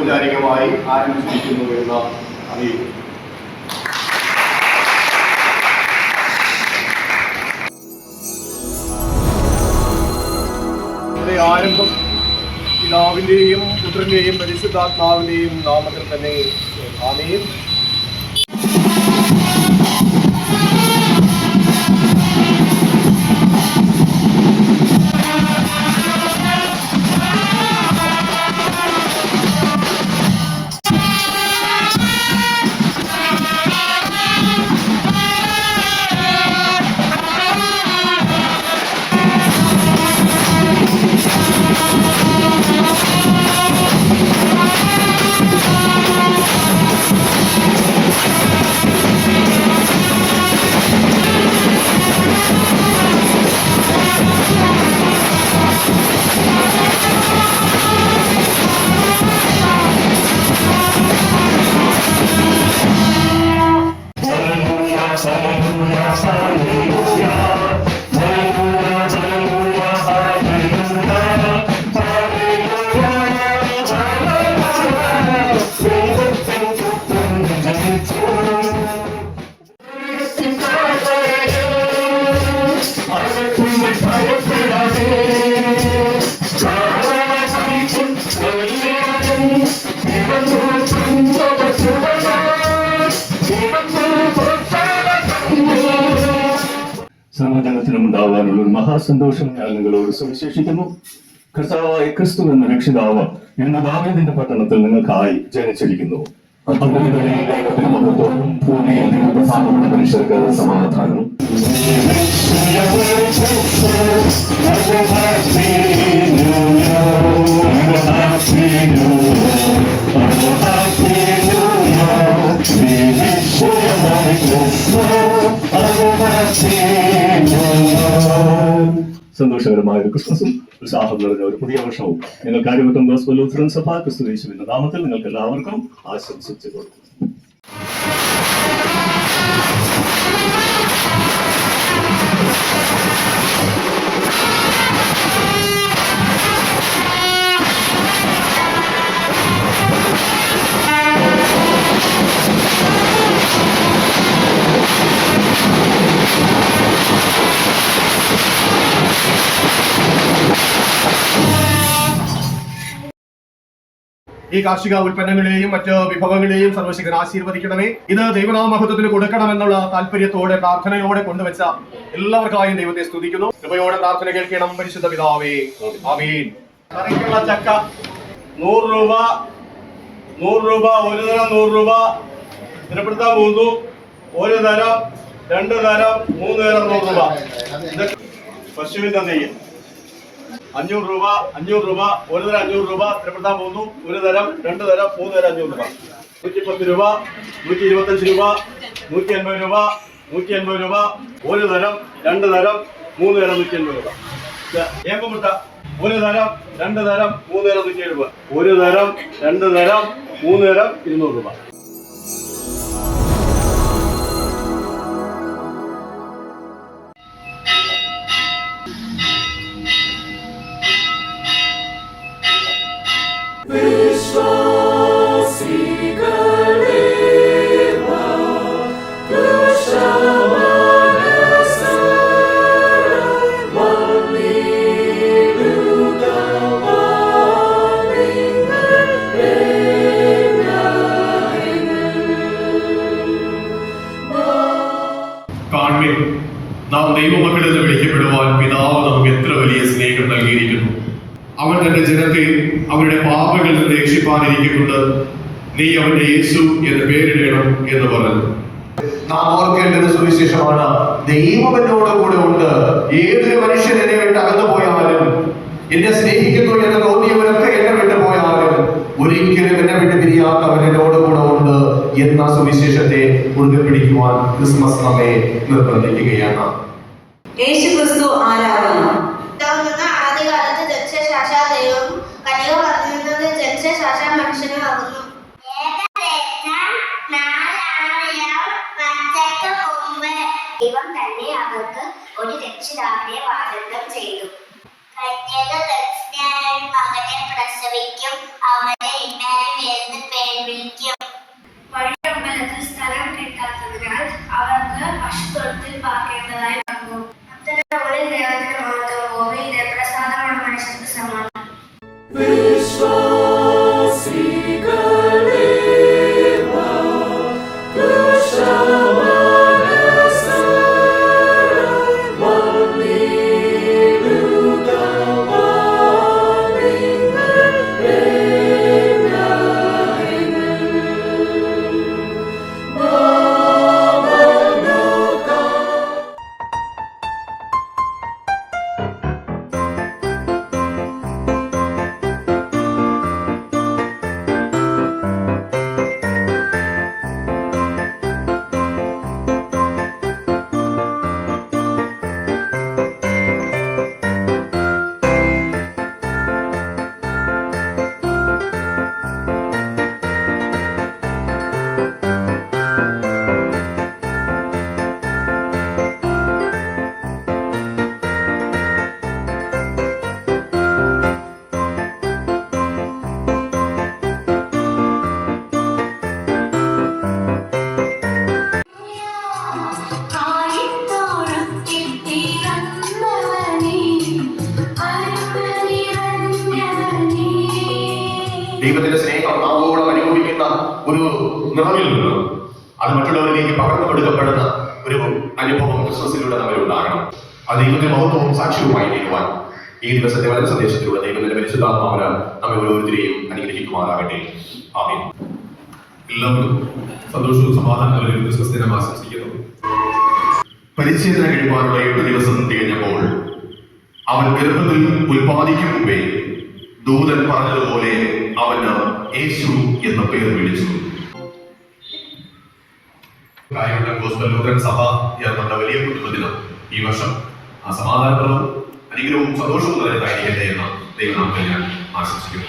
ഔപചാരികമായി ആരംഭിച്ചിരിക്കുന്നു എന്ന് അറിയിക്കുന്നു. ആരംഭം പിതാവിന്റെയും പുത്രന്റെയും പരിശുദ്ധാത്മാവിന്റെയും നാമത്തിൽ തന്നെ. ആമേൻ. സമാധാനത്തിനും ഉണ്ടാവാനുള്ള ഒരു മഹാസന്തോഷം ഞാൻ നിങ്ങളോട് സുവിശേഷിക്കുന്നു. കർത്താവായ ക്രിസ്തു എന്ന രക്ഷിതാവ് എന്ന ദാവീദിന്റെ പട്ടണത്തിൽ നിങ്ങൾക്കായി ജനിച്ചിരിക്കുന്നു. മനുഷ്യർക്ക് സമാധാനം. സന്തോഷകരമായ ഒരു ക്രിസ്മസും ഉത്സാഹം നിറഞ്ഞ ഒരു പുതിയ വർഷവും നിങ്ങൾ കാര്യവട്ടം ഗോസ്ബൽ ലൂഥറൻ സഭ ക്രിസ്തു യേശുവിന്റെ നാമത്തിൽ നിങ്ങൾക്ക് എല്ലാവർക്കും ആശംസിച്ചു കൊടുക്കുന്നു. ഈ കാർഷിക ഉൽപ്പന്നങ്ങളെയും മറ്റ് വിഭവങ്ങളെയും സർവശക്തൻ ആശീർവദിക്കണമേ. ഇത് ദൈവനാമ മഹത്വത്തിന് കൊടുക്കണമെന്നുള്ള താല്പര്യത്തോടെ പ്രാർത്ഥനയോടെ കൊണ്ടുവച്ച എല്ലാവർക്കായും ദൈവത്തെ സ്തുതിക്കുന്നു. കൃപയോടെ പ്രാർത്ഥന കേൾക്കണം പരിശുദ്ധ പിതാവേ. ആമേൻ. കറിക്കുള്ള ചക്ക 100 രൂപ, 100 രൂപ, ഒരു തരം 100 രൂപ. തിരുപ്പെടുത്താൻ പോകുന്നു. ഒരു തരം, 2 തരം, 3 തരം 100 രൂപ. പശുവിന്റെ നെയ്യ് 500 രൂപ, 500 രൂപ, ഒരു തരം 500 രൂപ. തിരുപ്പെടുത്താൻ പോകുന്നു. ഒരു തരം, 2 തരം, 3 തരം 500 രൂപ. 110 രൂപ, 125 രൂപ, 180 രൂപ, 180 രൂപ. ഒരു തരം, 2 തരം, 3 തരം 180 രൂപ. ഏമ്പുമുട്ട ഒരു തരം, 2 തരം, 3 തരം 170 രൂപ. ഒരു തരം, 2 തരം, 3 തരം 200 രൂപ. നാം ദൈവമക്കളെന്ന് വിളിക്കപ്പെടുവാൻ പിതാവ് നമുക്ക് എത്ര വലിയ സ്നേഹം നൽകിയിരിക്കുന്നു. അവൻ തന്റെ ജനത്തെ അവരുടെ പാപങ്ങളിൽ നിന്ന് രക്ഷിപ്പാനിരിക്കുന്നുണ്ട്. നീ അവന്റെ യേശു എന്ന് പേരിടണം എന്ന് പറഞ്ഞു. നാം ഓർക്കേണ്ടത് സുവിശേഷമാണ്. ദൈവം എന്നോട് കൂടെ ഉണ്ട്. ഏതൊരു മനുഷ്യൻ എന്നെ വിട്ട് അകന്നു പോയാലും, എന്നെ സ്നേഹിക്കുന്നു എന്ന് തോന്നിയവരൊക്കെ എന്നെ വിട്ടു പോയാലും, ഒരിക്കലും എന്നെ വിട്ട് പിരിയാത്തവൻ എന്നോട് കൂടെ ഉണ്ട് എന്ന സുവിശേഷത്തെ മുറുകെ പിടിക്കുവാൻ ക്രിസ്മസ് നമ്മെ നിർബന്ധിക്കുകയാണ്. യേശു ക്രിസ്തു ആരാകുന്നു? ആദ്യകാലത്ത് ജനിച്ച സാക്ഷാൽ ദൈവവും കന്യക ജനിച്ച സാക്ഷാൽ മനുഷ്യനുമാകുന്നു. ദൈവം തന്നെ അവർക്ക് ഒരു രക്ഷിതാവിനെ വാഗ്ദത്തം ചെയ്തു. കന്യക മകനെ പ്രസവിക്കും, അവനെ ഇമ്മാനുവേൽ ഒരു നിറവിൽ നിന്ന് അത് മറ്റുള്ളവരിലേക്ക് പകർന്നു കൊടുക്കപ്പെടുന്ന ഒരു അനുഭവം ക്രിസ്മസിലൂടെ നമ്മൾ ഉണ്ടാകണം. അത് ദൈവത്തിന്റെ മഹത്വവും സാക്ഷ്യവുമായി തീരുവാൻ ഈ ദിവസത്തെ വചന സന്ദേശത്തിലൂടെ ദൈവത്തിന്റെ പരിശുദ്ധാത്മാവിന് നമ്മെ ഓരോരുത്തരെയും അനുഗ്രഹിക്കുമാറാകട്ടെ. ആമേൻ. എല്ലാവർക്കും സന്തോഷവും സമാധാനവും ക്രിസ്മസ് ദിനം ആശംസിക്കുന്നു. പരിച്ഛേദന കഴിയുവാനുള്ള 8 ദിവസം തികഞ്ഞപ്പോൾ അവൻ ഗർഭത്തിൽ ഉൽപ്പാദിക്കും മുമ്പേ ദൂതൻ പറഞ്ഞതുപോലെ അവന് യേശു എന്ന പേര് വിളിച്ചു. ഗോസ്ബൽ ലൂത്രൻ സഭ എന്ന വലിയ കുടുംബത്തിന് ഈ വർഷം സമാധാനപ്രദവും അനുഗ്രഹവും സന്തോഷവും നിറഞ്ഞതായിരിക്കട്ടെ എന്ന് ദൈവനാമത്തിൽ ഞാൻ ആശംസിക്കുന്നു.